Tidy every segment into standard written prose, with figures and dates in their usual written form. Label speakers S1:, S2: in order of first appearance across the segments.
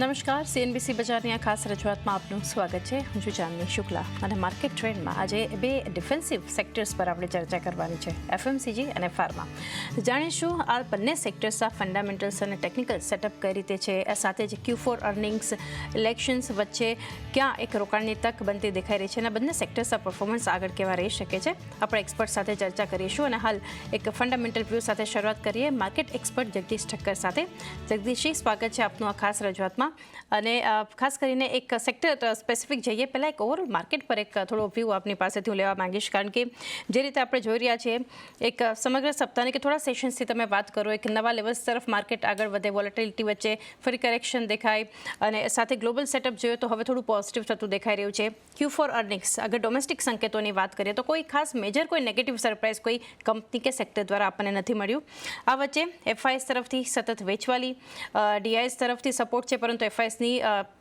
S1: નમસ્કાર, સીએનબીસી બજારની આ ખાસ રજૂઆતમાં આપનું સ્વાગત છે. હું છું ચાંદની શુક્લા અને માર્કેટ ટ્રેન્ડમાં આજે બે ડિફેન્સિવ સેક્ટર્સ પર આપણે ચર્ચા કરવાની છે, એફએમસીજી અને ફાર્મા. જાણીશું આ બંને સેક્ટર્સના ફંડામેન્ટલ્સ અને ટેકનિકલ સેટઅપ કઈ રીતે છે, આ સાથે જ Q4 અર્નિંગ્સ, ઇલેક્શન્સ વચ્ચે ક્યાં એક રોકાણની તક બનતી દેખાઈ રહી છે અને બંને સેક્ટર્સના પરફોર્મન્સ આગળ કેવા રહી શકે છે, આપણે એક્સપર્ટ સાથે ચર્ચા કરીશું. અને હાલ એક ફંડામેન્ટલ વ્યૂ સાથે શરૂઆત કરીએ માર્કેટ એક્સપર્ટ જગદીશ ઠક્કર સાથે. જગદીશજી, સ્વાગત છે આપનું આ ખાસ રજૂઆતમાં. અને ખાસ કરીને એક સેક્ટર સ્પેસિફિક જઈએ પહેલાં એક ઓવરઓલ માર્કેટ પર એક થોડો વ્યૂ આપની પાસેથી હું લેવા માંગીશ, કારણ કે જે રીતે આપણે જોઈ રહ્યા છીએ એક સમગ્ર સપ્તાહની કે થોડા સેશન્સથી તમે વાત કરો, એક નવા લેવલ્સ તરફ માર્કેટ આગળ વધે, વોલેટિલિટી વચ્ચે ફરી કરેક્શન દેખાય અને સાથે ગ્લોબલ સેટઅપ જોઈએ તો હવે થોડું પોઝિટિવ થતું દેખાઈ રહ્યું છે. Q4 અર્નિંગ્સ, અગર ડોમેસ્ટિક સંકેતોની વાત કરીએ તો કોઈ ખાસ મેજર કોઈ નેગેટિવ સરપ્રાઇઝ કોઈ કંપની કે સેક્ટર દ્વારા આપણને નથી મળ્યું. આ વચ્ચે એફઆઈએસ તરફથી સતત વેચવાલી, ડીઆઈએસ તરફથી સપોર્ટ છે, પરંતુ એફઆઈએસની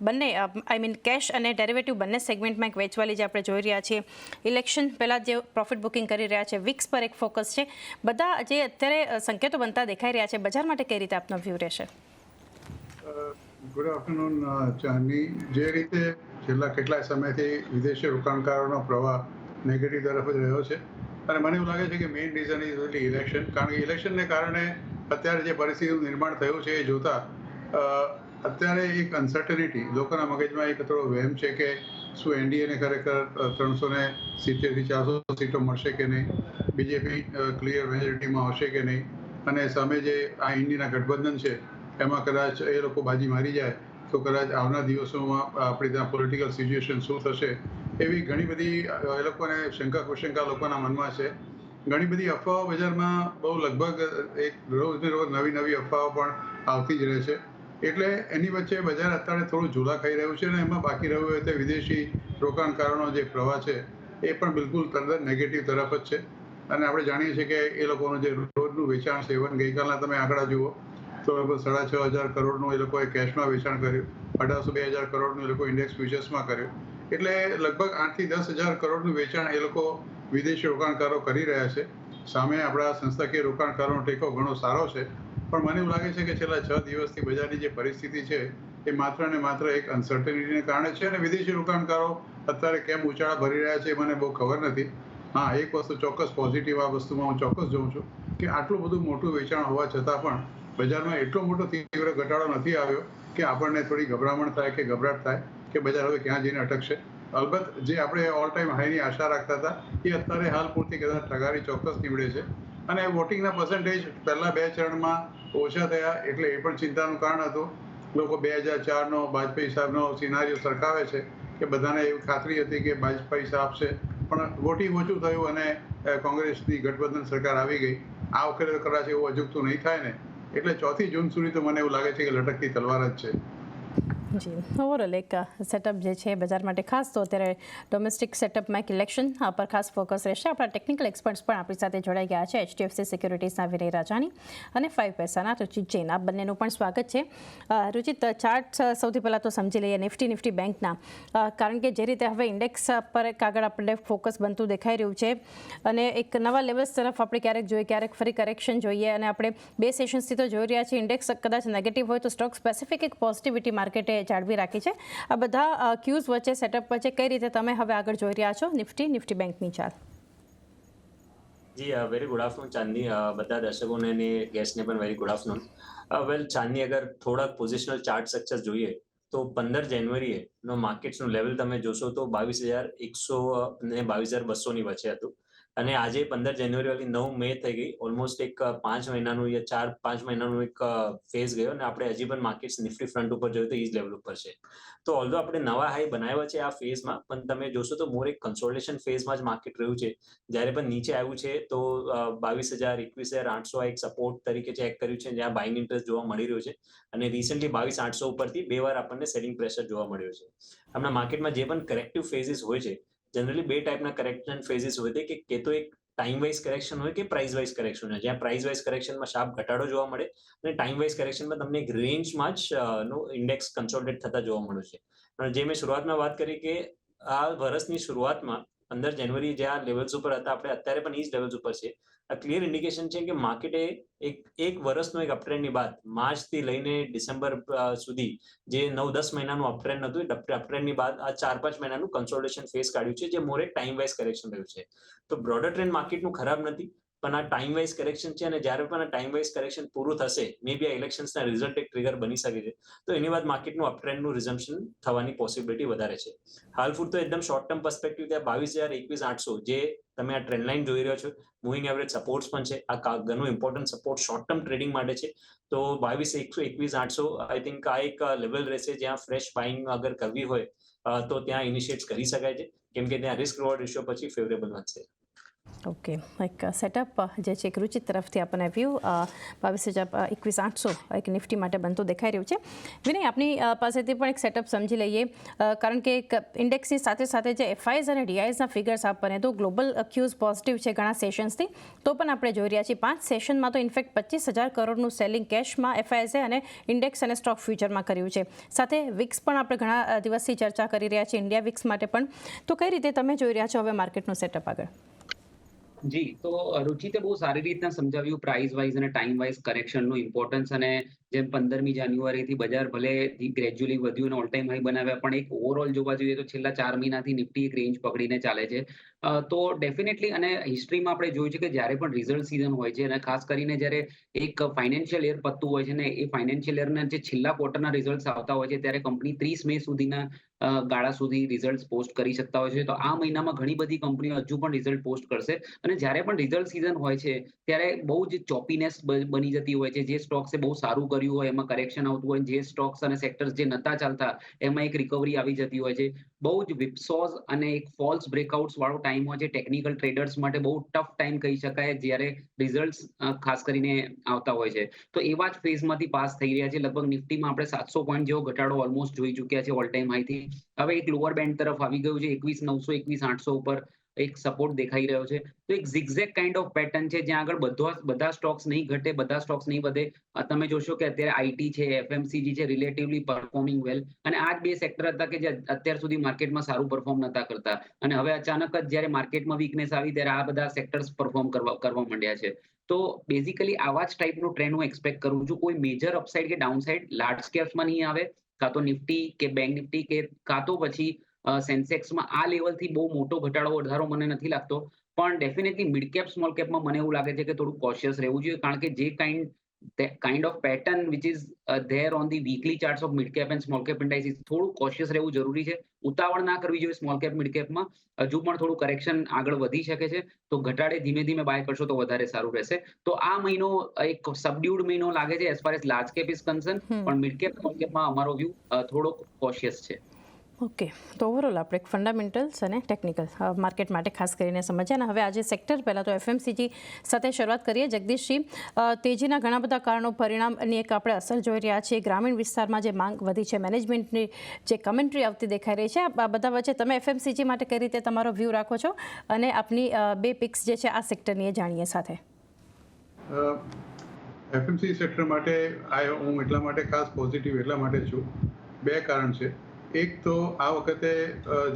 S1: બંને કેશ અને ડેરિવેટિવ બંને સેગમેન્ટમાં એક વેચવાલી જે આપણે જોઈ રહ્યા છીએ. ઇલેક્શન પહેલાં જે પ્રોફિટ બુકિંગ કરી રહ્યા છે, વિક્સ પર એક ફોકસ છે. બધા જે અત્યારે સંકેતો બનતા દેખાઈ રહ્યા છે, બજાર માટે કઈ રીતે આપનો વ્યૂ રહેશે?
S2: ગુડ આફ્ટરનૂન ચાંદની. જે રીતે છેલ્લા કેટલાય સમયથી વિદેશી રોકાણકારોનો પ્રવાહ નેગેટિવ તરફ જ રહ્યો છે અને મને એવું લાગે છે કે main reason is only election. કારણ કે ઇલેક્શનને કારણે અત્યારે જે પરિસ્થિતિનું નિર્માણ થયું છે એ જોતા અત્યારે એક અનસર્ટનિટી, લોકોના મગજમાં એક થોડો વહેમ છે કે શું એનડીએને ખરેખર 370થી 400 સીટો મળશે કે નહીં, બીજેપી ક્લિયર મેજોરિટીમાં આવશે કે નહીં, અને સામે જે આ ઇન્ડીના ગઠબંધન છે એમાં કદાચ એ લોકો બાજી મારી જાય તો કદાચ આવનાર દિવસોમાં આપણી ત્યાં પોલિટિકલ સિચ્યુએશન શું થશે, એવી ઘણી બધી એ લોકોને શંકા કુશંકા લોકોના મનમાં છે. ઘણી બધી અફવાઓ બજારમાં બહુ લગભગ એક રોજને રોજ નવી અફવાઓ પણ આવતી જ રહે છે. એટલે એની વચ્ચે બજાર અત્યારે થોડું ઝૂલા ખાઈ રહ્યું છે અને એમાં બાકી રહ્યું હોય તો વિદેશી રોકાણકારોનો જે પ્રવાહ છે એ પણ બિલકુલ તદ્દન નેગેટિવ તરફ જ છે. અને આપણે જાણીએ છીએ કે એ લોકોનું જે રોજનું વેચાણ છે, ઇવન ગઈકાલના તમે આંકડા જુઓ તો લગભગ 6,500 કરોડનું એ લોકોએ કેશમાં વેચાણ કર્યું, 1,800-2,000 કરોડનું એ લોકો ઇન્ડેક્સ ફ્યુચર્સમાં કર્યું. એટલે લગભગ 8,000થી 10,000 કરોડનું વેચાણ એ લોકો વિદેશી રોકાણકારો કરી રહ્યા છે. સામે આપણા સંસ્થાકીય રોકાણકારોનો ટેકો ઘણો સારો છે. પણ મને એવું લાગે છે કે છેલ્લા 6 દિવસથી બજારની જે પરિસ્થિતિ છે એ માત્ર ને માત્ર એક અનસર્ટનિટીને કારણે છે અને વિદેશી રોકાણકારો અત્યારે કેમ ઉછાળા ભરી રહ્યા છે મને બહુ ખબર નથી. હા, એક વસ્તુ ચોક્કસ પોઝિટિવ આ વસ્તુમાં હું ચોક્કસ જોઉં છું કે આટલું બધું મોટું વેચાણ હોવા છતાં પણ બજારમાં એટલો મોટો તીવ્ર ઘટાડો નથી આવ્યો કે આપણને થોડી ગભરામણ થાય કે ગભરાટ થાય કે બજાર હવે ક્યાં જઈને અટકશે. અલબત્ત જે આપણે ઓલ ટાઈમ હાઈની આશા રાખતા હતા એ અત્યારે હાલ પૂરતી કદાચ ઠગારી ચોક્કસ નીવડે છે. અને વોટિંગના પર્સન્ટેજ પહેલા 2 ચરણમાં ઓછા થયા એટલે એ પણ ચિંતાનું કારણ હતું. લોકો 2004નો વાજપેયી સાહેબનો સિનારીઓ સરખાવે છે કે બધાને એવી ખાતરી હતી કે વાજપેયી સાહેબ આપશે, પણ વોટિંગ ઓછું થયું અને કોંગ્રેસની ગઠબંધન સરકાર આવી ગઈ. આ વખતે કદાચ એવું અજુગતું નહીં થાય ને, એટલે 4 જૂન સુધી તો મને એવું લાગે છે કે લટકતી તલવાર જ છે.
S1: જી, ઓવરઓલ એક સેટઅપ જે છે બજાર માટે, ખાસ તો અત્યારે ડોમેસ્ટિક સેટઅપમાં એક ઇલેક્શન પર ખાસ ફોકસ રહેશે. આપણા ટેકનિકલ એક્સપર્ટ્સ પણ આપણી સાથે જોડાઈ ગયા છે, HDFC સિક્યુરિટીઝના વિનય રાજાની અને 5 પૈસાના રુચિત જૈન. આ બંનેનું પણ સ્વાગત છે. રુચિત, ચાર્ટ સૌથી પહેલાં તો સમજી લઈએ નિફ્ટી બેંકના, કારણ કે જે રીતે હવે ઇન્ડેક્સ પર એક આગળ આપણે ફોકસ બનતું દેખાઈ રહ્યું છે અને એક નવા લેવલ્સ તરફ આપણે ક્યારેક જોઈએ, ક્યારેક ફરી કરેક્શન જોઈએ, અને આપણે 2 સેશન્સથી તો જોઈ રહ્યા છીએ ઇન્ડેક્સ કદાચ નેગેટિવ હોય તો સ્ટોક સ્પેસિફિક એક પોઝિટિવિટી માર્કેટે જાળવી રાખી છે. આ બધા ક્યુઝ વચ્ચે, સેટઅપ વચ્ચે કઈ રીતે તમે હવે આગળ જોઈ રહ્યા છો નિફ્ટી બેંકની ચાલ?
S3: જી, વેરી ગુડ આફ્ટરનૂન ચાંદની. બધા દર્શકોને અને ગેસ્ટને પણ વેરી ગુડ આફ્ટરનૂન. વેલ ચાંદની, અગર થોડાક પોઝિશનલ ચાર્ટ સ્ટ્રક્ચર જોઈએ તો 15 જાન્યુઆરીએ નો માર્કેટ્સનું લેવલ તમે જોશો તો 22,100 અને 22,200 ની વચ્ચે હતું. અને આજે 15 જાન્યુઆરી વાળી 9 મે થઈ ગઈ, ઓલમોસ્ટ એક 5 મહિનાનું યા 4-5 મહિનાનું એક ફેઝ ગયો અને આપણે હજી પણ માર્કેટ્સ નિફ્ટી ફ્રન્ટ ઉપર જોઈએ તો એ જ લેવલ ઉપર છે. તો ઓલ્ધો આપણે નવા હાઈ બનાવ્યા છે આ ફેઝમાં, પણ તમે જોશો તો મોર એક કન્સોલિડેશન ફેઝમાં જ માર્કેટ રહ્યું છે. જ્યારે પણ નીચે આવ્યું છે તો 22,000, 21,800 એક સપોર્ટ તરીકે ચેક કર્યું છે, જ્યાં બાઇંગ ઇન્ટરેસ્ટ જોવા મળી રહ્યો છે. અને રિસેન્ટલી 22,800 ઉપરથી 2 વાર આપણને સેલિંગ પ્રેશર જોવા મળ્યો છે. હમણાં માર્કેટમાં જે પણ કરેક્ટિવ ફેઝિસ હોય છે, જનરલી 2 ટાઈપના કરેક્શન ફેઝિસ હોય છે કે તો એક ટાઈમ વાઇઝ કરેક્શન હોય કે પ્રાઇસ વાઇઝ કરેક્શન હોય, જ્યાં પ્રાઇસ વાઇઝ કરેક્શનમાં શાર્પ ઘટાડો જોવા મળે અને ટાઈમ વાઇઝ કરેક્શનમાં તમને એક રેન્જમાં જ ઇન્ડેક્સ કન્સોલિડેટ થતા જોવા મળ્યું છે. અને જે મેં શરૂઆતમાં વાત કરી કે આ વર્ષની શરૂઆતમાં 15 જાન્યુઆરી જે આ લેવલ્સ ઉપર હતા, આપણે અત્યારે પણ એ જ લેવલ્સ ઉપર છે આ ક્લિયર ઇન્ડિકેશન છે કે માર્કેટે એક વર્ષનો એક અપટ્રેન્ડની બાદ માર્ચથી લઈને ડિસેમ્બર સુધી જે 9-10 મહિનાનું અપટ્રેન્ડ હતું, એ અપટ્રેન્ડની બાદ આ 4-5 મહિનાનું કન્સોલિડેશન ફેઝ કાઢ્યું છે, જે મોર એક ટાઈમ વાઇઝ કરેક્શન રહ્યું છે. તો બ્રોડર ટ્રેન્ડ માર્કેટનું ખરાબ નથી, પણ આ ટાઈમ વાઇઝ કરેક્શન છે, અને જ્યારે પણ આ ટાઈમ વાઇઝ કરેક્શન પૂરું થશે, મે બી આ ઇલેક્શન્સના રિઝલ્ટ એક ટ્રિગર બની શકે છે, તો એની બાદ માર્કેટનું અપટ્રેન્ડનું રિઝમ્પશન થવાની પોસિબિલિટી વધારે છે. હાલ પૂરતો એકદમ શોર્ટ ટર્મ પર્સપેક્ટિવ ત્યાં 22,000-21,800 જે તમે આ ટ્રેન્ડ લાઇન જોઈ રહ્યો છો, મૂવિંગ એવરેજ સપોર્ટ્સ પણ છે. આ ઘણું important support short term trading માટે છે. તો 22,100-21,800 આઈ થિંક આ એક લેવલ રહેશે જ્યાં ફ્રેશ બાઇંગ અગર કરવી હોય તો ત્યાં ઇનિશિએટ કરી શકાય છે, કેમ કે ત્યાં રિસ્ક રિવોર્ડ રેશિયો પછી ફેવરેબલ બનશે.
S1: ઓકે, એક સેટઅપ જે છે એક રુચિ તરફથી આપણને વ્યૂ 22,021,800 એક નિફ્ટી માટે બનતું દેખાઈ રહ્યું છે. વિનય, આપની પાસેથી પણ એક સેટઅપ સમજી લઈએ, કારણ કે એક ઇન્ડેક્સની સાથે સાથે જે એફઆઈઝ અને ડીઆઈઝના ફિગર્સ આપણને તો ગ્લોબલ ક્યુઝ પોઝિટિવ છે ઘણા સેશન્સથી, તો પણ આપણે જોઈ રહ્યા છીએ 5 સેશનમાં તો ઇનફેક્ટ 25,000 કરોડનું સેલિંગ કેશમાં એફઆઈઝે અને ઇન્ડેક્સ અને સ્ટોક ફ્યુચરમાં કર્યું છે. સાથે વિક્સ પણ આપણે ઘણા દિવસથી ચર્ચા કરી રહ્યા છીએ, ઇન્ડિયા વિક્સ માટે પણ. તો કઈ રીતે તમે જોઈ રહ્યા છો હવે માર્કેટનું સેટઅપ આગળ?
S4: જી, તો રુચિતે બહુ સારી રીતના સમજાવ્યું પ્રાઇસ વાઇઝ અને ટાઈમ વાઇઝ કરેક્શનનું ઇમ્પોર્ટન્સ, અને જેમ 15મી જાન્યુઆરીથી બજાર ભલે ગ્રેજ્યુઅલી વધ્યું અને ઓલ ટાઈમ હાઈ બનાવ્યા, પણ એક ઓવરઓલ જોવા જોઈએ તો છેલ્લા 4 મહિનાથી નિફ્ટી એક રેન્જ પકડીને ચાલે છે. તો ડેફિનેટલી, અને હિસ્ટ્રીમાં આપણે જોયું છે કે જ્યારે પણ રિઝલ્ટ સિઝન હોય છે, અને ખાસ કરીને જ્યારે એક ફાઇનાન્શિયલ યર પતતું હોય છે ને એ ફાઇનાન્શિયલ યરના જે છેલ્લા ક્વાર્ટરના રિઝલ્ટ આવતા હોય છે, ત્યારે કંપની 30 મે સુધીના ગાળા સુધી રિઝલ્ટ પોસ્ટ કરી શકતા હોય છે. તો આ મહિનામાં ઘણી બધી કંપનીઓ હજુ પણ રિઝલ્ટ પોસ્ટ કરશે, અને જ્યારે પણ રિઝલ્ટ સિઝન હોય છે ત્યારે બહુ જ ચોપીનેસ બની જતી હોય છે. જે સ્ટોક્સે બહુ સારું કર્યું હોય એમાં કરેક્શન આવતું હોય, જે સ્ટોક્સ અને સેક્ટર્સ જે નતા ચાલતા એમાં એક રિકવરી આવી જતી હોય છે. બહુ જ વિપસોઝ અને એક ફોલ્સ બ્રેકઆઉટ્સ વાળો ટાઈમ હોય છે. ટેકનિકલ ટ્રેડર્સ માટે બહુ ટફ ટાઈમ કહી શકાય જ્યારે રિઝલ્ટ્સ ખાસ કરીને આવતા હોય છે. તો એવા જ ફેઝમાંથી પાસ થઈ રહ્યા છે. લગભગ નિફ્ટીમાં આપણે 700 પોઈન્ટ જેવો ઘટાડો ઓલમોસ્ટ જોઈ ચૂક્યા છે ઓલ ટાઈમ હાઈથી. હવે એક લોઅર બેન્ડ તરફ આવી ગયું છે, 21,900 21,800 ઉપર એક સપોર્ટ દેખાઈ રહ્યો છે. તો એક ઝિગઝેગ કાઇન્ડ ઓફ પેટર્ન છે જ્યાં આગળ બધા સ્ટોક્સ નહીં ઘટે, બધા સ્ટોક્સ નહીં વધે. તમે જોશો કે અત્યારે આઈટી છે, એફએમસીજી છે, રિલેટિવલી પરફોર્મિંગ વેલ, અને આ જ બે સેક્ટર હતા કે જે અત્યાર સુધી માર્કેટમાં સારું પરફોર્મ નતા કરતા, અને હવે અચાનક જ જ્યારે માર્કેટમાં વીકનેસ આવી ત્યારે આ બધા સેક્ટર્સ પરફોર્મ કરવા માંડ્યા છે. તો બેઝિકલી આવા જ ટાઈપનું ટ્રેન્ડ હું એક્સપેક્ટ કરું છું. કોઈ મેજર અપસાઇડ કે ડાઉનસાઇડ લાર્જ કેપ્સમાં નહીં આવે, કાં તો નિફ્ટી કે બેંક નિફ્ટી કે કાં તો પછી સેન્સેક્સમાં આ લેવલથી બહુ મોટો વધારો મને નથી લાગતો. પણ ડેફિનેટલી મિડ કેપ સ્મોલ કેપમાં મને એવું લાગે છે કે થોડું કોશિયસ રહેવું જોઈએ, કારણ કે જે kind of pattern which is there on the weekly charts of mid cap and small cap indices, થોડું કોશિયસ રહેવું જરૂરી છે. ઉતાવળ ના કરવી જોઈએ સ્મોલ કેપ મિડ કેપમાં. હજુ પણ થોડું કરેક્શન આગળ વધી શકે છે, તો ઘટાડે ધીમે ધીમે બાય કરશો તો વધારે સારું રહેશે. તો આ મહિનો એક સબડ્યુડ મહિનો લાગે છે as far as large cap is concern, પણ મિડ કેપ સ્મોલ કેપમાં અમારો વ્યૂ થોડો કોશિયસ છે.
S1: ઓકે, તો ઓવરઓલ આપણે એક ફંડામેન્ટલ્સ અને ટેકનિકલ માર્કેટ માટે ખાસ કરીને સમજ્યા. અને હવે આજે સેક્ટર પહેલાં તો એફએમસીજી સાથે શરૂઆત કરીએ. જગદીશજી, તેજીના ઘણા બધા કારણો પરિણામની એક આપણે અસર જોઈ રહ્યા છીએ. ગ્રામીણ વિસ્તારમાં જે માંગ વધી છે, મેનેજમેન્ટની જે કમેન્ટ્રી આવતી દેખાઈ રહી છે, આ બધા વચ્ચે તમે એફએમસીજી માટે કઈ રીતે તમારો વ્યૂ રાખો છો, અને આપની બે પિક્સ જે છે આ સેક્ટરની એ જાણીએ સાથે.
S2: એફએમસી સેક્ટર માટે હું એટલા માટે ખાસ પોઝિટિવ એટલા માટે છું, બે કારણ છે. એક તો આ વખતે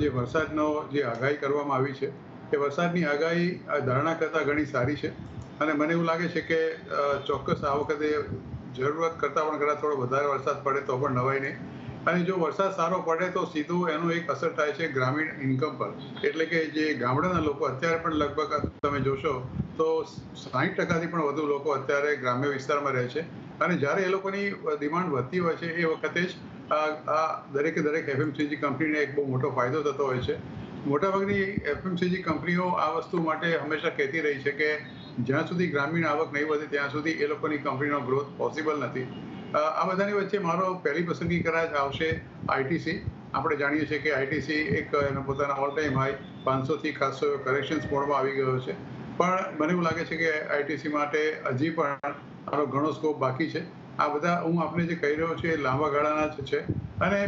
S2: જે વરસાદનો જે આગાહી કરવામાં આવી છે, એ વરસાદની આગાહી ધારણા કરતાં ઘણી સારી છે, અને મને એવું લાગે છે કે ચોક્કસ આ વખતે જરૂરત કરતાં પણ ઘણા થોડો વધારે વરસાદ પડે તો પણ નવાય નહીં. અને જો વરસાદ સારો પડે તો સીધું એનું એક અસર થાય છે ગ્રામીણ ઇન્કમ પર. એટલે કે જે ગામડાના લોકો અત્યારે પણ લગભગ તમે જોશો તો 60%થી પણ વધુ લોકો અત્યારે ગ્રામ્ય વિસ્તારમાં રહે છે, અને જ્યારે એ લોકોની ડિમાન્ડ વધતી હોય છે એ વખતે જ આ દરેક એફએમસીજી કંપનીને એક બહુ મોટો ફાયદો થતો હોય છે. મોટાભાગની એફએમસીજી કંપનીઓ આ વસ્તુ માટે હંમેશા કહેતી રહી છે કે જ્યાં સુધી ગ્રામીણ આવક નહીં વધે ત્યાં સુધી એ લોકોની કંપનીનો ગ્રોથ પોસિબલ નથી. આ બધાની વચ્ચે મારો પહેલી પસંદગી કદાચ આવશે આઈટીસી. આપણે જાણીએ છીએ કે આઈટીસી એક એનો પોતાના ઓલ ટાઈમ હાઈ 500થી ખાસો કરેક્શન્સ મોડમાં આવી ગયો છે, પણ મને એવું લાગે છે કે આઈટીસી માટે હજી પણ આનો ઘણો સ્કોપ બાકી છે. આ બધા હું આપને જે કહી રહ્યો છું એ લાંબા ગાળાના જ છે, અને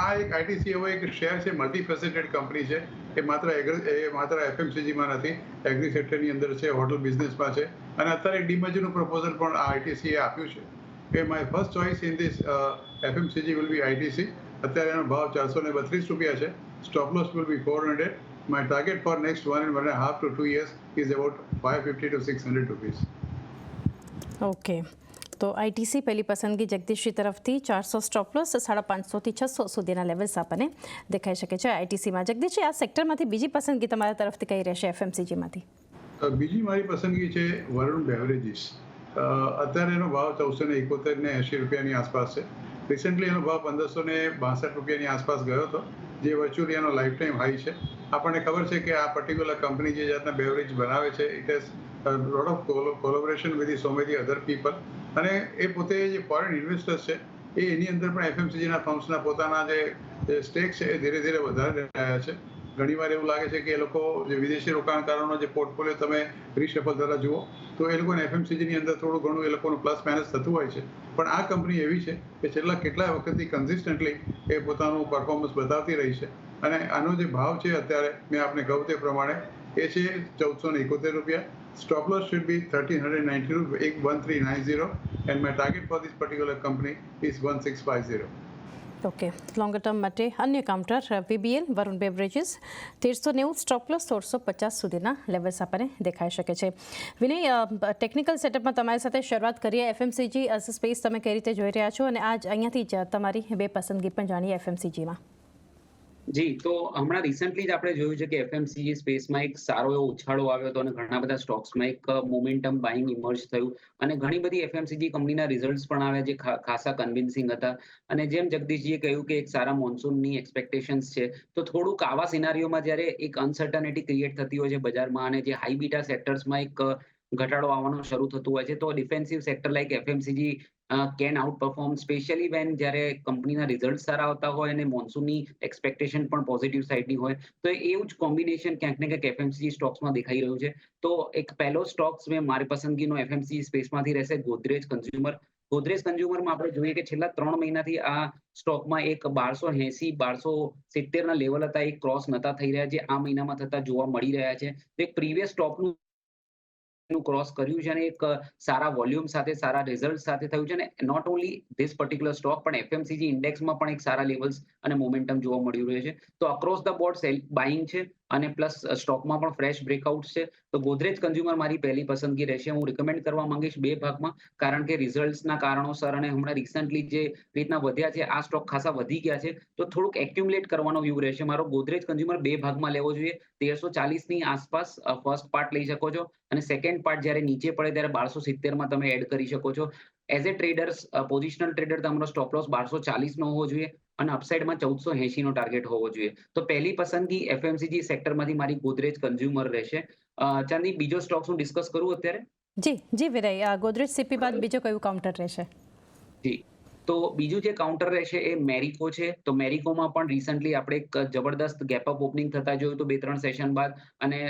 S2: આ એક આઈટીસી એવો એક શેર છે, મલ્ટીફેસેટેડ કંપની છે. એ માત્ર એફએમસીજીમાં નથી, એગ્રી સેક્ટરની અંદર છે, હોટલ બિઝનેસમાં છે, અને અત્યારે ડીમર્જરનું પ્રપોઝલ પણ આ આઈટીસીએ આપ્યું છે. કે my first choice in this FMCG will be ITC. અત્યારે એનો ભાવ ₹432 છે. Stop loss will be 400. my target for next 1.5 to 2 years is about 550 to 600 rupees.
S1: Okay, તો આઈટીસી પહેલી પસંદગી જગદીશજી તરફથી 400 સ્ટોપ લોસ 550 થી 600 સુધીના લેવલ્સ આપણને દેખાઈ શકે છે આઈટીસીમાં. જગદીશજી, આ સેક્ટરમાંથી બીજી પસંદગી તમારા તરફથી કઈ રહેશે એફએમસીજીમાંથી?
S2: બીજી મારી પસંદગી છે વરુણ બેવરેજીસ. અત્યારે એનો ભાવ 1471 ને 80 રૂપિયાની આસપાસ છે. રિસેન્ટલી એનો ભાવ 1562 રૂપિયાની આસપાસ ગયો હતો, જે વર્ચ્યુઅલી એનો લાઈફ ટાઈમ હાઈ છે. આપણને ખબર છે કે આ પર્ટિક્યુલર કંપની જે જાતના બેવરેજ બનાવે છે, it has lot of collaboration with so many other people, અને એ પોતે જે ફોરેન ઇન્વેસ્ટર્સ છે એ એની અંદર પણ એફએમસીજીના ફર્મ્સના પોતાના જે સ્ટેક છે એ ધીરે ધીરે વધારી રહ્યા છે. ઘણીવાર એવું લાગે છે કે એ લોકો જે વિદેશી રોકાણકારોનો જે પોર્ટફોલિયો તમે રીશફલ દ્વારા જુઓ તો એ લોકોને એફએમસીજીની અંદર થોડું ઘણું એ લોકોનું પ્લસ માઇનસ થતું હોય છે. પણ આ કંપની એવી છે કે છેલ્લા કેટલાય વખતથી કન્સિસ્ટન્ટલી એ પોતાનું પરફોર્મન્સ બતાવતી રહી છે. અને આનો જે ભાવ છે અત્યારે મેં આપને કહું તે પ્રમાણે એ છે 1471 રૂપિયા. Stop loss should be 1390 and my target for this particular company is 1650.
S1: Okay, longer term માટે અન્ય counter VBL Varun Beverages 1390, stop loss 1650 સુધીના લેવલ્સ આપણને દેખાઈ શકે છે. વિનય, ટેકનિકલ સેટઅપમાં તમારી સાથે શરૂઆત કરીએ. એફએમસીજી સ્પેસ તમે કઈ રીતે જોઈ રહ્યા છો, અને આજ અહીંયાથી જ તમારી બે પસંદગી પણ જાણીએ એફએમસીજીમાં.
S4: જી, તો હમણાં રિસન્ટલી જ આપણે જોયું છે કે એફએમસીજી સ્પેસમાં એક સારો એવો ઉછાળો આવ્યો હતો અને ઘણા બધા સ્ટોક્સમાં એક મોમેન્ટમ બાઇંગ ઇમર્જ થયું અને ઘણી બધી એફએમસીજી કંપનીના રિઝલ્ટ્સ પણ આવ્યા જે ખાસા કન્વિન્સિંગ હતા. અને જેમ જગદીશજીએ કહ્યું કે એક સારા મોન્સૂનની એક્સપેક્ટેશન્સ છે, તો થોડુંક આવા સિનારીઓમાં જ્યારે એક અનસર્ટનિટી ક્રિએટ થતી હોય છે બજારમાં અને જે હાઈ બીટા સેક્ટર્સમાં એક ઘટાડો આવવાનો શરૂ થતું હોય છે, તો defensive sector like FMCG can outperform, specially when જ્યારે કંપનીના રિઝલ્ટ સારા આવતા હોય અને મોન્સૂનની એક્સપેક્ટેશન પણ પોઝિટિવ સાઇડની હોય, તો એવું જ કોમ્બિનેશન ક્યાંક ને ક્યાંક એફએમસીજી સ્ટોક્સમાં દેખાઈ રહ્યું છે. તો એક પહેલો સ્ટોક્સ મેં મારી પસંદગીનો એફએમસીજી સ્પેસમાંથી રહેશે ગોદરેજ કન્ઝ્યુમર. ગોદરેજ કન્ઝ્યુમરમાં આપણે જોઈએ કે છેલ્લા 3 મહિનાથી આ સ્ટોકમાં એક 1280-1270 ના લેવલ હતા, એક ક્રોસ નતા થઈ રહ્યા, જે આ મહિનામાં થતા જોવા મળી રહ્યા છે. એક પ્રીવિયસ સ્ટોકનું ક્રોસ કર્યું છે અને એક સારા વોલ્યુમ સાથે સારા રિઝલ્ટ સાથે થયું છે. અને not only this particular stock પણ એફએમસીજી ઇન્ડેક્સમાં પણ એક સારા લેવલ્સ અને મોમેન્ટમ જોવા મળી રહ્યું છે. તો across the board cell buying છે અને પ્લસ સ્ટોકમાં પણ ફ્રેશ બ્રેકઆઉટ છે. તો ગોદરેજ કન્ઝ્યુમર મારી પહેલી પસંદગી રહેશે. હું રિકમેન્ડ કરવા માંગીશ બે ભાગમાં, કારણ કે રિઝલ્ટ્સના કારણોસર અને હમણાં રિસન્ટલી જે રીતના વધ્યા છે, આ સ્ટોક ખાસા વધી ગયા છે, તો થોડુંક એક્યુમ્યુલેટ કરવાનો વ્યૂ રહેશે મારો. ગોદરેજ કન્ઝ્યુમર બે ભાગમાં લેવો જોઈએ. 1340ની આસપાસ ફર્સ્ટ પાર્ટ લઈ શકો છો અને સેકન્ડ પાર્ટ જ્યારે નીચે પડે ત્યારે 1270માં તમે એડ કરી શકો છો. As a traders, positional trader, તમારો સ્ટોપ લોસ 1240 નો હોવો જોઈએ અને અપસાઇડમાં 1480 નો ટાર્ગેટ હોવો જોઈએ. તો પહેલી પસંદગી એફએમસીજી સેક્ટરમાંથી મારી ગોદરેજ કન્ઝ્યુમર રહેશે. ચાંદી, બીજો સ્ટોક હું ડિસ્કસ કરું અત્યારે?
S1: જી વિનય, ગોદરેજ સીપી બાદ બીજો કયું કાઉન્ટર રહેશે?
S4: જી, તો બીજું જે કાઉન્ટર રહેશે એ મેરિકો છે. તો મેરિકોમાં પણ રિસન્ટલી આપણે એક જબરદસ્ત ગેપ અપ ઓપનિંગ થતા જોયું તો 2-3 સેશન બાદ, અને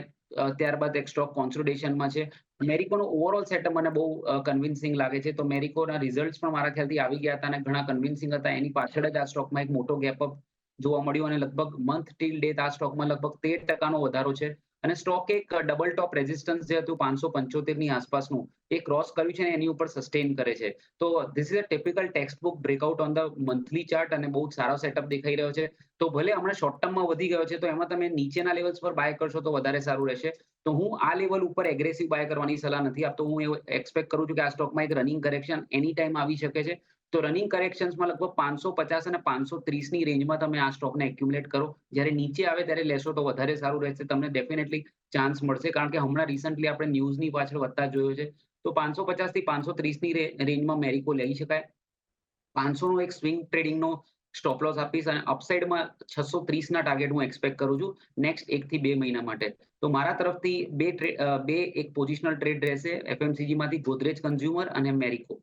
S4: ત્યારબાદ એક સ્ટોક કોન્સોલિડેશનમાં છે. મેરિકોનો ઓવરઓલ સેટઅપ મને બહુ કન્વિન્સિંગ લાગે છે. તો મેરિકોના રિઝલ્ટ્સ પણ મારા ખ્યાલથી આવી ગયા હતા અને ઘણા કન્વિન્સિંગ હતા. એની પાછળ જ આ સ્ટોકમાં એક મોટો ગેપ અપ જોવા મળ્યો અને લગભગ મંથ ટીલ ડેટ આ સ્ટોકમાં લગભગ 13% વધારો છે. અને સ્ટોક એક ડબલ ટોપ રેઝિસ્ટન્સ જે હતું 575ની આસપાસનું, એ ક્રોસ કર્યું છે અને એની ઉપર સસ્ટેન કરે છે. તો this is a typical textbook breakout on the monthly chart અને બહુ સારો સેટઅપ દેખાઈ રહ્યો છે. તો ભલે હમણાં શોર્ટ ટર્મમાં વધી ગયો છે, તો એમાં તમે નીચેના લેવલ્સ પર બાય કરશો તો વધારે સારું રહેશે. તો હું આ લેવલ ઉપર એગ્રેસિવ બાય કરવાની સલાહ નથી આપતો. હું એવું એક્સપેક્ટ કરું છું કે આ સ્ટોકમાં એક રનિંગ કરેક્શન એની ટાઈમ આવી શકે છે. તો રનિંગ કરેક્શન્સમાં લગભગ 550 અને 530ની રેન્જમાં તમે આ સ્ટોકને એક્યુમ્યુલેટ કરો. જ્યારે નીચે આવે ત્યારે લેશો તો વધારે સારું રહેશે. તમને ડેફિનેટલી ચાન્સ મળશે, કારણ કે હમણાં રિસન્ટલી આપણે ન્યૂઝની પાછળ વધતા જોયો છે. તો 550 થી 530ની રેન્જમાં મેરિકો લઈ શકાય. 500નો એક સ્વિંગ ટ્રેડિંગનો સ્ટોપ લોસ આપીશ અને અપસાઇડમાં 630ના ટાર્ગેટ હું એક્સપેક્ટ કરું છું નેક્સ્ટ 1 થી 2 મહિના માટે. તો મારા તરફથી બે એક પોઝિશનલ ટ્રેડ રહેશે એફએમસીજીમાંથી, ગોદરેજ કન્ઝ્યુમર અને મેરિકો.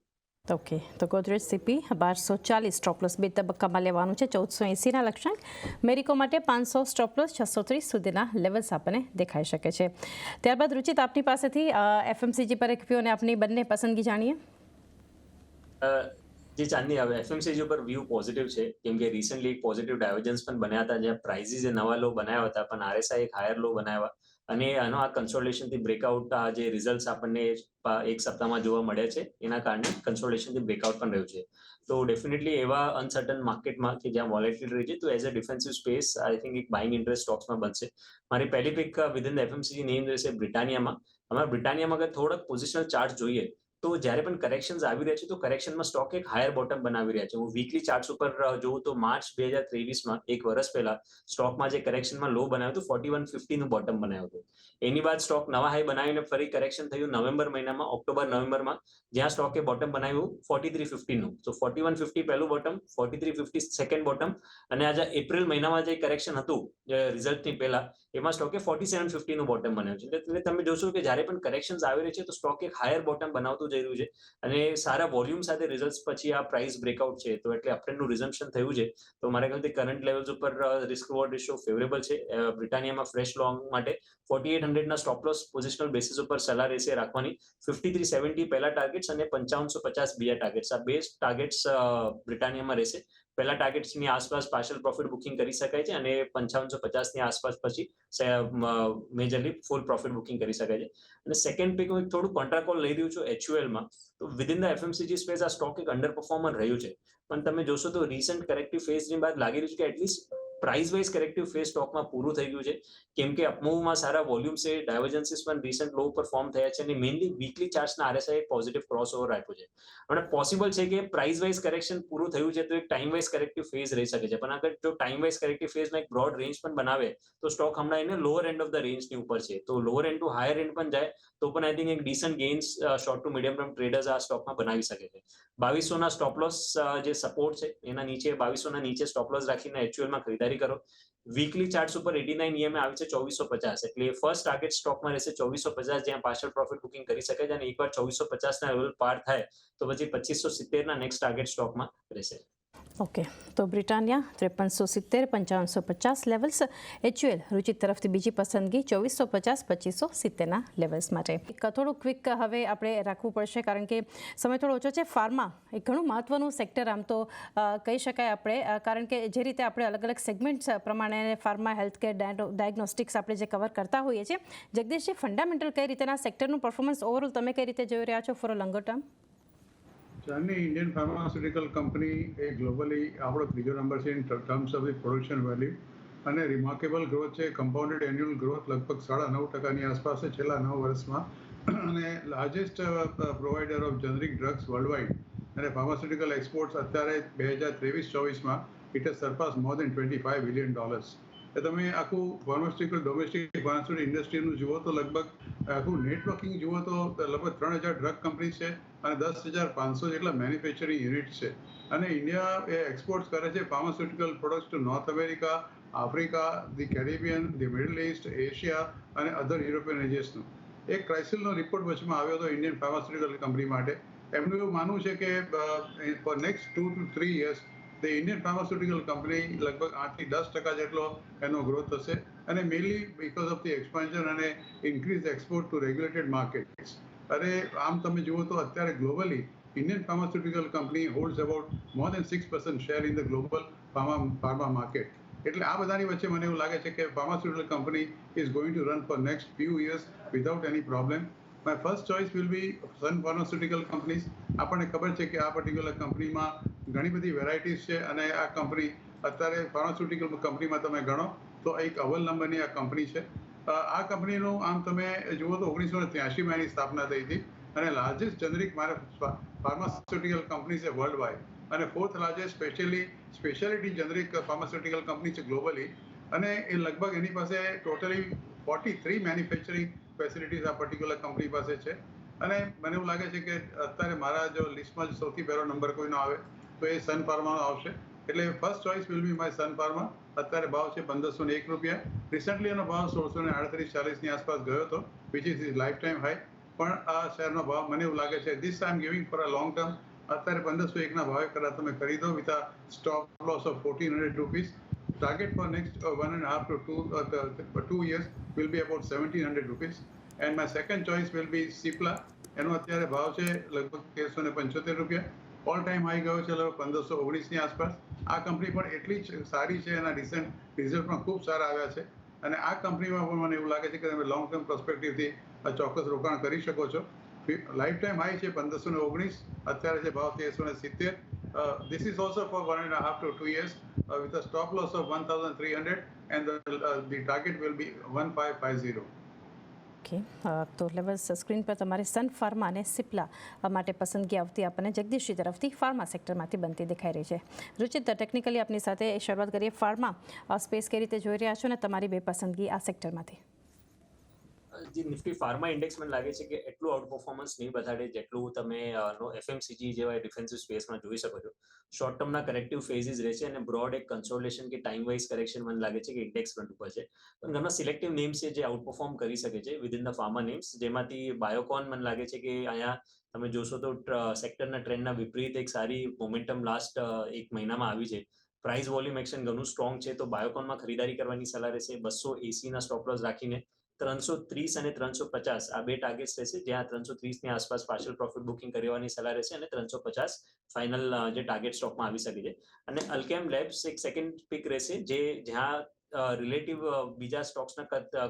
S1: ઓકે, તો ગોદરેજ સીપી 1240 સ્ટોપ લોસ 2 તબક્કામાં લેવાનું છે, 1480ના લક્ષ્યાંક. મેરિકો માટે 500 સ્ટોપ લોસ 630 સુધીના લેવલ્સ આપણને દેખાઈ શકે છે. ત્યારબાદ રુચિત, આપની પાસેથી એફએમસીજી પર એક વ્યૂ અને આપની બંને પસંદગી જાણીએ.
S3: જે ચાંદની, હવે એફએમસીજી ઉપર વ્યૂ પોઝિટિવ છે, કેમ કે રિસન્ટલી પોઝિટિવ ડાયવર્જન્સ પણ બન્યા હતા, જ્યાં પ્રાઇઝીસે નવા લો બનાવ્યા હતા પણ આરએસઆઈ એક હાયર લો બનાવ્યા. અને આનો આ કન્સોલિડેશનથી બ્રેકઆઉટ આ જે રિઝલ્ટ આપણને એક સપ્તાહમાં જોવા મળ્યા છે એના કારણે કન્સોલિડેશનથી બ્રેકઆઉટ પણ રહ્યું છે. તો ડેફિનેટલી એવા અનસર્ટન માર્કેટમાં કે જ્યાં વોલેટિલિટી રહી છે તો as a defensive space I think એક બાઇંગ ઇન્ટરેસ્ટ સ્ટોક્સમાં બનશે. મારી પહેલી pick within the FMCG name રહેશે બ્રિટાનિયામાં. અમારા બ્રિટાનિયામાં અગર થોડાક પોઝિશનલ ચાર્ટ જોઈએ તો જ્યારે પણ કરેક્શન્સ આવી રહ્યા છે તો કરેક્શનમાં સ્ટોક એક હાયર બોટમ બનાવી રહ્યા છે. હું વીકલી ચાર્ટ્સ ઉપર જોઉં તો માર્ચ 2023માં એક વર્ષ પહેલા સ્ટોકમાં જે કરેક્શનમાં લો બનાવ્યું હતું 4150 નું બોટમ બનાવ્યું હતું. એની બાદ સ્ટોક નવા હાઈ બનાવીને ફરી કરેક્શન થયું નવેમ્બર મહિનામાં, ઓક્ટોબર નવેમ્બરમાં, જ્યાં સ્ટોકે બોટમ બનાવ્યું 4350 નું. તો 4150 પહેલું બોટમ, 4350 સેકન્ડ બોટમ, અને આજે એપ્રિલ મહિનામાં જે કરેક્શન હતું રિઝલ્ટની પહેલા એમાં સ્ટોકે 4750 નું બોટમ બનાવ્યું છે. એટલે તમે જોશો કે જ્યારે પણ કરેક્શન્સ આવી રહી છે તો સ્ટોક એક હાયર બોટમ બનાવતું જઈ રહ્યું છે અને સારા વોલ્યુમ સાથે રિઝલ્ટ પછી આ પ્રાઇસ બ્રેકઆઉટ છે તો એટલે અપટ્રેન્ડનું રિઝમ્પશન થયું છે. તો મારા ખ્યાલથી કરંટ લેવલ્સ ઉપર રિસ્ક રિવોર્ડ રેશિયો ફેવરેબલ છે. બ્રિટાનિયામાં ફ્રેશ લોંગ માટે 4800 ના સ્ટોપ લોસ પોઝિશનલ બેસિસ ઉપર સલાહ રહેશે રાખવાની. 5370 પહેલા ટાર્ગેટ્સ અને 5550 બીજા ટાર્ગેટ્સ, આ બે ટાર્ગેટ્સ બ્રિટાનિયામાં રહેશે. પહેલા ટાર્ગેટ્સની આસપાસ પાર્શિયલ પ્રોફિટ બુકિંગ કરી શકાય છે અને 5550ની આસપાસ પછી મેજરલી ફૂલ પ્રોફિટ બુકિંગ કરી શકાય છે. અને સેકન્ડ પિક હું થોડું કોન્ટ્રા કોલ લઈ રહ્યું છું HULમાં. તો વિધિન ધ એફએમસીજી સ્પેસ આ સ્ટોક એક અંડર પરફોર્મર રહ્યું છે, પણ તમે જોશો તો રિસન્ટ કરેક્ટિવ ફેઝની બાદ લાગી રહ્યું છે કે at least price wise corrective phase સ્ટોકમાં પૂરું થઈ ગયું છે, કેમ કે અપમૂવમાં સારા વોલ્યુમ છે, ડાયવર્જન્સીસ પણ રિસન્ટ લો પર ફોર્મ થયા છે અને મેઇનલી વીકલી ચાર્ટ્સના RSI પોઝિટિવ ક્રોસ ઓવર આપ્યું છે. અને પોસિબલ છે કે પ્રાઇસ વાઇઝ કરેક્શન પૂરું થયું છે તો એક ટાઈમ વાઇઝ કરેક્ટિવ ફેઝ રહી શકે છે, પણ અગર જો ટાઈમ વાઇઝ કરેક્ટિવ ફેઝમાં એક બ્રોડ રેન્જ પણ બનાવે તો સ્ટોક હમણાં એને લોઅર એન્ડ ઓફ ધ રેન્જની ઉપર છે, તો lower end to higher end પણ જાય તો પણ આઈ થિંક એક decent gains short to medium term traders આ સ્ટોકમાં બનાવી શકે છે. 2200ના સ્ટોપ લોસ જે સપોર્ટ છે એના નીચે 2200ના નીચે સ્ટોપ લોસ રાખીને HULમાં ખરીદારી કરો. વીકલી ચાર્ટ્સ ઉપર 89 EMA આવે છે 2450, એટલે ફર્સ્ટ ટાર્ગેટ સ્ટોકમાં રહેશે 2450, જ્યાં પાર્શિયલ પ્રોફિટ બુકિંગ કરી શકે છે અને એકવાર 2450ના લેવલ પાર થાય તો પછી 2570ના નેક્સ્ટ ટાર્ગેટ સ્ટોકમાં રહેશે.
S1: ઓકે, તો બ્રિટાનિયા 5370, 5550 લેવલ્સ, HUL રુચિ તરફથી બીજી પસંદગી 2450, 2570ના લેવલ્સ માટે. થોડું ક્વિક હવે આપણે રાખવું પડશે કારણ કે સમય થોડો ઓછો છે. ફાર્મા એક ઘણું મહત્વનું સેક્ટર આમ તો કહી શકાય આપણે, કારણ કે જે રીતે આપણે અલગ અલગ સેગમેન્ટ્સ પ્રમાણે ફાર્મા, હેલ્થકેર, ડાયગ્નોસ્ટિક્સ આપણે જે કવર કરતા હોઈએ છીએ, જગદીશજી ફંડામેન્ટલ કઈ રીતેના સેક્ટરનું પરફોર્મન્સ ઓવરઓલ તમે કઈ રીતે જોઈ રહ્યા છો ફોર અ લોંગર ટર્મ?
S2: ચાની ઇન્ડિયન ફાર્માસ્યુટિકલ કંપની એ ગ્લોબલી આપણો ત્રીજો નંબર છે in terms of the production value અને રિમાર્કેબલ ગ્રોથ છે. કમ્પાઉન્ડેડ એન્યુઅલ ગ્રોથ લગભગ 9.5%ની આસપાસ છે છેલ્લા 9 વર્ષમાં અને largest provider of generic drugs worldwide અને ફાર્માસ્યુટિકલ એક્સપોર્ટ્સ અત્યારે 2023-24માં it has surpass more than $25 billion. તમે આખું ફાર્માસ્યુટિકલ ડોમેસ્ટિક ફાર્માસ્યુટિકલ ઇન્ડસ્ટ્રીનું જુઓ તો લગભગ આખું નેટવર્કિંગ જુઓ તો લગભગ 3000 ડ્રગ કંપની છે અને 10,500 જેટલા મેન્યુફેક્ચરિંગ યુનિટ છે. અને ઇન્ડિયા એ એક્સપોર્ટ કરે છે pharmaceutical products to North America, Africa, the Caribbean, the Middle East, Asia અને અધર યુરોપિયન એરિયાસનું. એક ક્રાઇસિલનો રિપોર્ટ વચમાં આવ્યો હતો ઇન્ડિયન ફાર્માસ્યુટિકલ કંપની માટે. એમનું એવું માનવું છે કે for next 2 to 3 years the Indian pharmaceutical company લગભગ 8 થી 10% જેટલો એનો ગ્રોથ થશે અને mainly because of the expansion અને increase export to regulated markets. અને આમ તમે જુઓ તો અત્યારે globally Indian pharmaceutical company holds about more than 6% share in the global pharma market. એટલે આ બધાની વચ્ચે મને એવું લાગે છે કે pharmaceutical company is going to run for next few years without any problem. My first choice will be Sun pharmaceutical companies. આપણને ખબર છે કે આ પર્ટિક્યુલર કંપનીમાં ઘણી બધી વેરાયટીઝ છે અને આ કંપની અત્યારે ફાર્માસ્યુટિકલ કંપનીમાં તમે ગણો તો એક અવ્વલ નંબરની આ કંપની છે. આ કંપનીનું આમ તમે જુઓ તો 1983માં એની સ્થાપના થઈ હતી અને લાર્જેસ્ટ જેનરિક ફાર્માસ્યુટિકલ કંપની છે વર્લ્ડ વાઇડ અને fourth largest speciality generic pharmaceutical company છે ગ્લોબલી. અને એ લગભગ એની પાસે ટોટલી 43 મેન્યુફેક્ચરિંગ ફેસિલિટીઝ આ પર્ટિક્યુલર કંપની પાસે છે. અને મને એવું લાગે છે કે અત્યારે મારા જો લિસ્ટમાં સૌથી પહેલો નંબર કોઈનો આવે તો એ સન ફાર્માનો આવશે. એટલે first choice will be my Sun Pharma. અત્યારે ભાવ છે $1501. રિસન્ટલી એનો ભાવ 1638-40ની આસપાસ ગયો હતો, which is life time high. પણ આ શેરનો ભાવ મને એવું લાગે છે this I am giving for a long term. અત્યારે 1501ના ભાવે કદાચ તમે ખરીદો with a stop loss of ₹1400. Target for next 1.5 to 2 years will be about ₹1,700. And my second choice will be Cipla. એનો અત્યારે ભાવ છે લગભગ ₹1375. ઓલ ટાઈમ હાઈ ગયો છે લગભગ 1519ની આસપાસ. આ કંપની પણ એટલી જ સારી છે, એના રિસન્ટ રિઝલ્ટ પણ ખૂબ સારા આવ્યા છે અને આ કંપનીમાં પણ મને એવું લાગે છે કે તમે લોંગ ટર્મ પર્સપેક્ટિવથી ચોક્કસ રોકાણ કરી શકો છો. લાઈફ ટાઈમ હાઈ છે 1519, અત્યારે છે ભાવ 1370. This is also for 1.5 to 2 years with a stop loss of 1,300 and the target will be 1550.
S1: Okay, તો લેવલ્સ સ્ક્રીન પર તમારે સન ફાર્મા અને સિપ્લા માટે પસંદગી આવતી આપણને જગદીશજી તરફથી ફાર્મા સેક્ટરમાંથી બનતી દેખાઈ રહી છે. રુચિત, ટેકનિકલી આપની સાથે શરૂઆત કરીએ. ફાર્મા સ્પેસ કઈ રીતે જોઈ રહ્યા છો અને તમારી બે પસંદગી આ સેક્ટરમાંથી?
S3: જે નિફ્ટી ફાર્મા ઇન્ડેક્સ મને લાગે છે કે એટલું આઉટ પરફોર્મન્સ નહીં બતાડે જેટલું તમે એફએમસીજી જેવા ડિફેન્સિવ સ્પેસમાં જોઈ શકો છો. શોર્ટ ટર્મના કરેક્ટિવ ફેઝિસ રહેશે અને બ્રોડ એક કન્સોલિડેશન કે ટાઈમ વાઇઝ કરેક્શન મને લાગે છે કે ઇન્ડેક્સ ફ્રન્ટ ઉપર છે. પણ ઘણા સિલેક્ટિવ નેમ્સ છે જે આઉટ પરફોર્મ કરી શકે છે વિધિન ધ ફાર્મા નેમ્સ, જેમાંથી બાયોકોન મને લાગે છે કે અહીંયા તમે જોશો તો સેક્ટરના ટ્રેન્ડના વિપરીત એક સારી મોમેન્ટમ લાસ્ટ એક મહિનામાં આવી છે. પ્રાઇસ વોલ્યુમ એક્શન ઘણું સ્ટ્રોંગ છે, તો બાયોકોનમાં ખરીદારી કરવાની સલાહ રહેશે. 280 ના સ્ટોપ લોસ રાખીને 330 અને 350 આ બે ટાર્ગેટ્સ રહેશે, જ્યાં 330 ની આસપાસ પાર્શિયલ પ્રોફિટ બુકિંગ કરવાની સલાહ રહેશે અને 350 ફાઇનલ જે ટાર્ગેટ સ્ટોકમાં આવી શકે છે. અને અલ્કેમ લેબ્સ એક સેકન્ડ પિક રહેશે, જ્યાં રિલેટિવ બીજા સ્ટોક્સના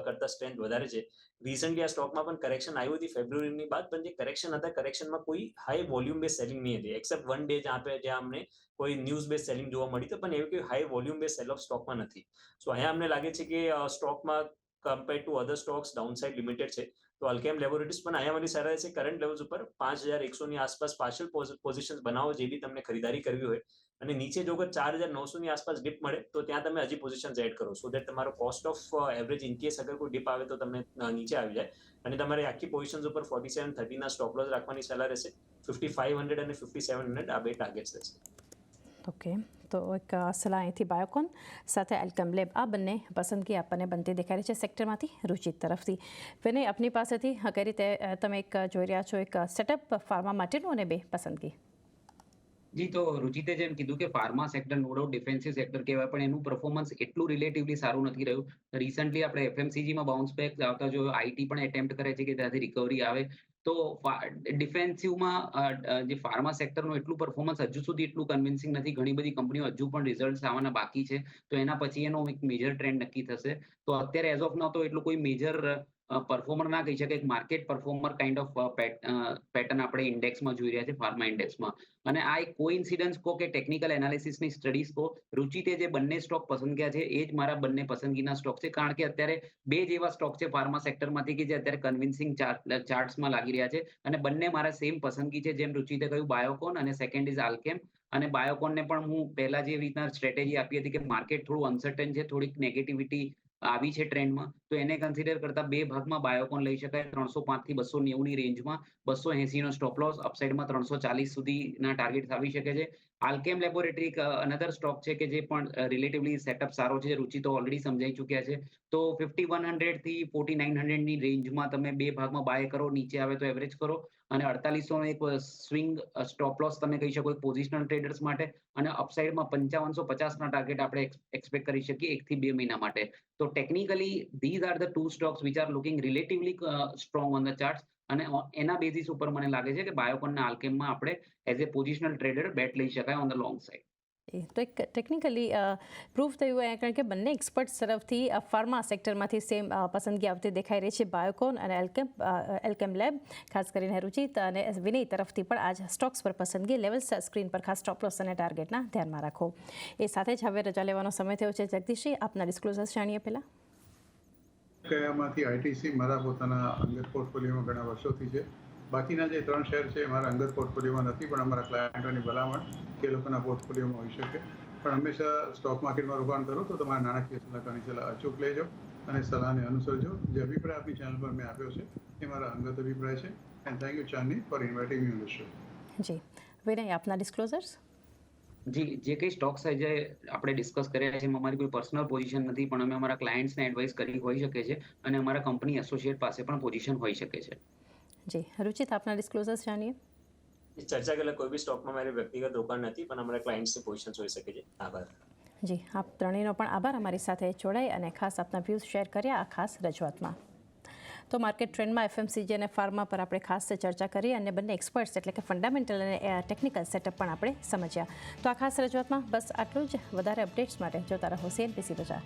S3: કરતા સ્ટ્રેન્થ વધારે છે. રિસન્ટલી આ સ્ટોકમાં પણ કરેક્શન આવ્યું હતી ફેબ્રુઆરીની બાદ, પણ જે કરેક્શન હતા કરેક્શનમાં કોઈ હાઈ વોલ્યુમ બેઝ સેલિંગ નહીં હતી, એક્સેપ્ટ વન ડે જ્યાં અમને કોઈ ન્યૂઝ બેઝ સેલિંગ જોવા મળી તો, પણ એવું કે high volume base sell off સ્ટોકમાં નથી. સો અહીંયા અમને લાગે છે કે સ્ટોકમાં compare to other stocks downside limited છે. તો અલ્કેમ લેબોરેટરીઝ પણ અહીંયા મારી સારા છે. કરંટ લેવલ્સ ઉપર 5100 ની આસપાસ પાર્શિયલ પોઝિશન્સ બનાવો જે બી તમને ખરીદારી કરવી હોય, અને નીચે જો અગર 4900 ની આસપાસ ડિપ મળે તો ત્યાં તમે હજી પોઝિશન્સ એડ કરો, સો દેટ તમારો cost of average in case અગર કોઈ ડિપ આવે તો તમને નીચે આવી જાય. અને તમારે આખી પોઝિશન્સ ઉપર 4730 ના સ્ટોપ લોસ રાખવાની સલાહ રહેશે. 5500 અને 5700 આ બે ટાર્ગેટ્સ રહેશે.
S1: ઓકે, તો એક સલાહ અહીંથી બાયોકોન સાથે એલ્કેમ લેબ આ બંને પસંદગી આપણને બનતી દેખાઈ રહી છે સેક્ટરમાંથી. રુચિત તરફથી વિનય, આપની પાસેથી કઈ રીતે તમે એક જોઈ રહ્યા છો એક સેટઅપ ફાર્મા માટેનું અને બે પસંદગી?
S4: જી, તો રુચિતે જેમ કીધું કે pharma sector no doubt defensive sector કહેવાય, પણ એનું પરફોર્મન્સ એટલું રિલેટિવલી સારું નથી રહ્યું. રિસન્ટલી આપણે એફએમસીજીમાં બાઉન્સ બેક આવતા જોયો, આઈટી પણ એટેમ્પ્ટ કરે છે કે ત્યાંથી રિકવરી આવે. તો ડિફેન્સિવમાં જે ફાર્મા સેક્ટરનું એટલું પરફોર્મન્સ હજુ સુધી એટલું કન્વિન્સિંગ નથી. ઘણી બધી કંપનીઓ હજુ પણ રિઝલ્ટ આવવાના બાકી છે, તો એના પછી એનો એક મેજર ટ્રેન્ડ નક્કી થશે. તો અત્યારે એઝ ઓફ નાઉ તો એટલું કોઈ મેજર પરફોર્મર ના કહી શકાય, એક market performer kind of pattern આપણે ઇન્ડેક્સમાં જોઈ રહ્યા છે, ફાર્મા ઇન્ડેક્સમાં. અને આ એક કોઇન્સિડન્સ કહો કે ટેકનિકલ એનાલિસિસની સ્ટડીઝ કહો, રુચિતે જે બંને સ્ટોક પસંદ કર્યા છે એ જ મારા બંને પસંદગીના સ્ટોક છે. કારણ કે અત્યારે બે જ એવા સ્ટોક છે ફાર્મા સેક્ટરમાંથી કે જે અત્યારે કન્વિન્સિંગ ચાર્ટ્સમાં લાગી રહ્યા છે, અને બંને મારા સેમ પસંદગી છે. જેમ રુચિતે કહ્યું બાયોકોન અને સેકન્ડ ઇઝ આલ્કેમ. અને બાયોકોનને પણ હું પહેલા જે રીતના સ્ટ્રેટેજી આપી હતી કે માર્કેટ થોડું અનસર્ટન છે, થોડીક નેગેટિવિટી આવી છે ટ્રેન્ડમાં, તો એને કન્સિડર કરતા બે ભાગમાં બાયોકોન લઈ શકાય. 305 થી 290 ની રેન્જમાં 280 નો સ્ટોપ લોસ, અપસાઇડમાં 340 સુધીના ટાર્ગેટ આવી શકે છે. આલ્કેમ લેબોરેટરી અનધર સ્ટોક છે કે જે પણ રિલેટિવલી સેટઅપ સારો છે, રુચિ તો ઓલરેડી સમજાઈ ચૂક્યા છે. તો 5100 થી 4900 ની રેન્જમાં તમે બે ભાગમાં બાય કરો, નીચે આવે તો એવરેજ કરો. અને 4800 નો એક સ્વિંગ સ્ટોપ લોસ તમે કહી શકો પોઝિશનલ ટ્રેડર્સ માટે, અને અપસાઇડમાં 5550 ના ટાર્ગેટ આપણે એક્સપેક્ટ કરી શકીએ 1 થી 2 મહિના માટે. તો technically these are the two stocks which are looking relatively strong on the charts. અને એના બેઝિસ ઉપર મને લાગે છે કે બાયોકોન અને આલ્કેમમાં આપણે એઝ એ પોઝિશનલ ટ્રેડર બેટ લઈ શકાય ઓન ધ લોંગ સાઇડ.
S1: તો એક ટેકનિકલી પ્રૂફ થયું હોય, કારણ કે બંને એક્સપર્ટ્સ તરફથી ફાર્મા સેક્ટરમાંથી સેમ પસંદગી આવતી દેખાઈ રહી છે, બાયોકોન અને એલ્કેમ લેબ. ખાસ કરીને રુચિત અને વિનય તરફથી પણ આજ સ્ટોક્સ પર પસંદગી. લેવલ્સ સ્ક્રીન પર ખાસ સ્ટોપ લોસ અને ટાર્ગેટના ધ્યાનમાં રાખો. એ સાથે જ હવે રજા લેવાનો સમય થયો છે. જગદીશજી, આપના ડિસ્ક્લોઝર્સ જાણીએ પહેલાં.
S2: કયામાંથી આઈટીસી મારા પોતાના અંગત પોર્ટફોલિયોમાં ઘણા વર્ષોથી છે. બાકીના જે 3 શેર છે મારા અંગત પોર્ટફોલિયોમાં નથી, પણ અમારા ક્લાયન્ટોની ભલામણ કે લોકોના પોર્ટફોલિયોમાં હોઈ શકે. પણ હંમેશા સ્ટોક માર્કેટમાં રોકાણ કરો તો તમારા નાણાકીય સલાહકારની સલાહ અચૂક લેજો અને સલાહને અનુસરજો. જે અભિપ્રાય આપણી ચેનલ પર મેં આપ્યો છે એ મારા અંગત અભિપ્રાય છે. And thank you Chandni for inviting me on the show.
S1: જી વિનય, આપના ડિસ્ક્લોઝર્સ.
S4: જી, જે કઈ સ્ટોક્સ જે આપણે ડિસ્કસ કર્યા છે એમાં અમારી કોઈ પર્સનલ પોઝિશન નથી, પણ અમે અમારા ક્લાયન્ટ્સને એડવાઇસ કરી હોઈ શકે છે, અને અમારા કંપની એસોસિએટ પાસે પણ પોઝિશન હોઈ શકે છે.
S1: જી રુચિત, આપના ડિસ્ક્લોઝર્સ જાણીએ.
S3: ચર્ચા કરેલા કોઈ બી સ્ટોકમાં મારી વ્યક્તિગત રોકાણ નથી, પણ અમારા ક્લાયન્ટ્સની પોઝિશન્સ હોઈ શકે છે. આભાર.
S1: જી, આપ ત્રણેયનો પણ આભાર અમારી સાથે જોડાઈ અને ખાસ આપના વ્યૂઝ શેર કર્યા આ ખાસ રજૂઆતમાં. તો માર્કેટ ટ્રેન્ડમાં એફએમસીજી અને ફાર્મા પર આપણે ખાસ ચર્ચા કરી અને બંને એક્સપર્ટ્સ એટલે કે ફંડામેન્ટલ અને ટેકનિકલ સેટઅપ પણ આપણે સમજ્યા. તો આ ખાસ રજૂઆતમાં બસ આટલું જ. વધારે અપડેટ્સ માટે જોતા રહો CNBC બજાર.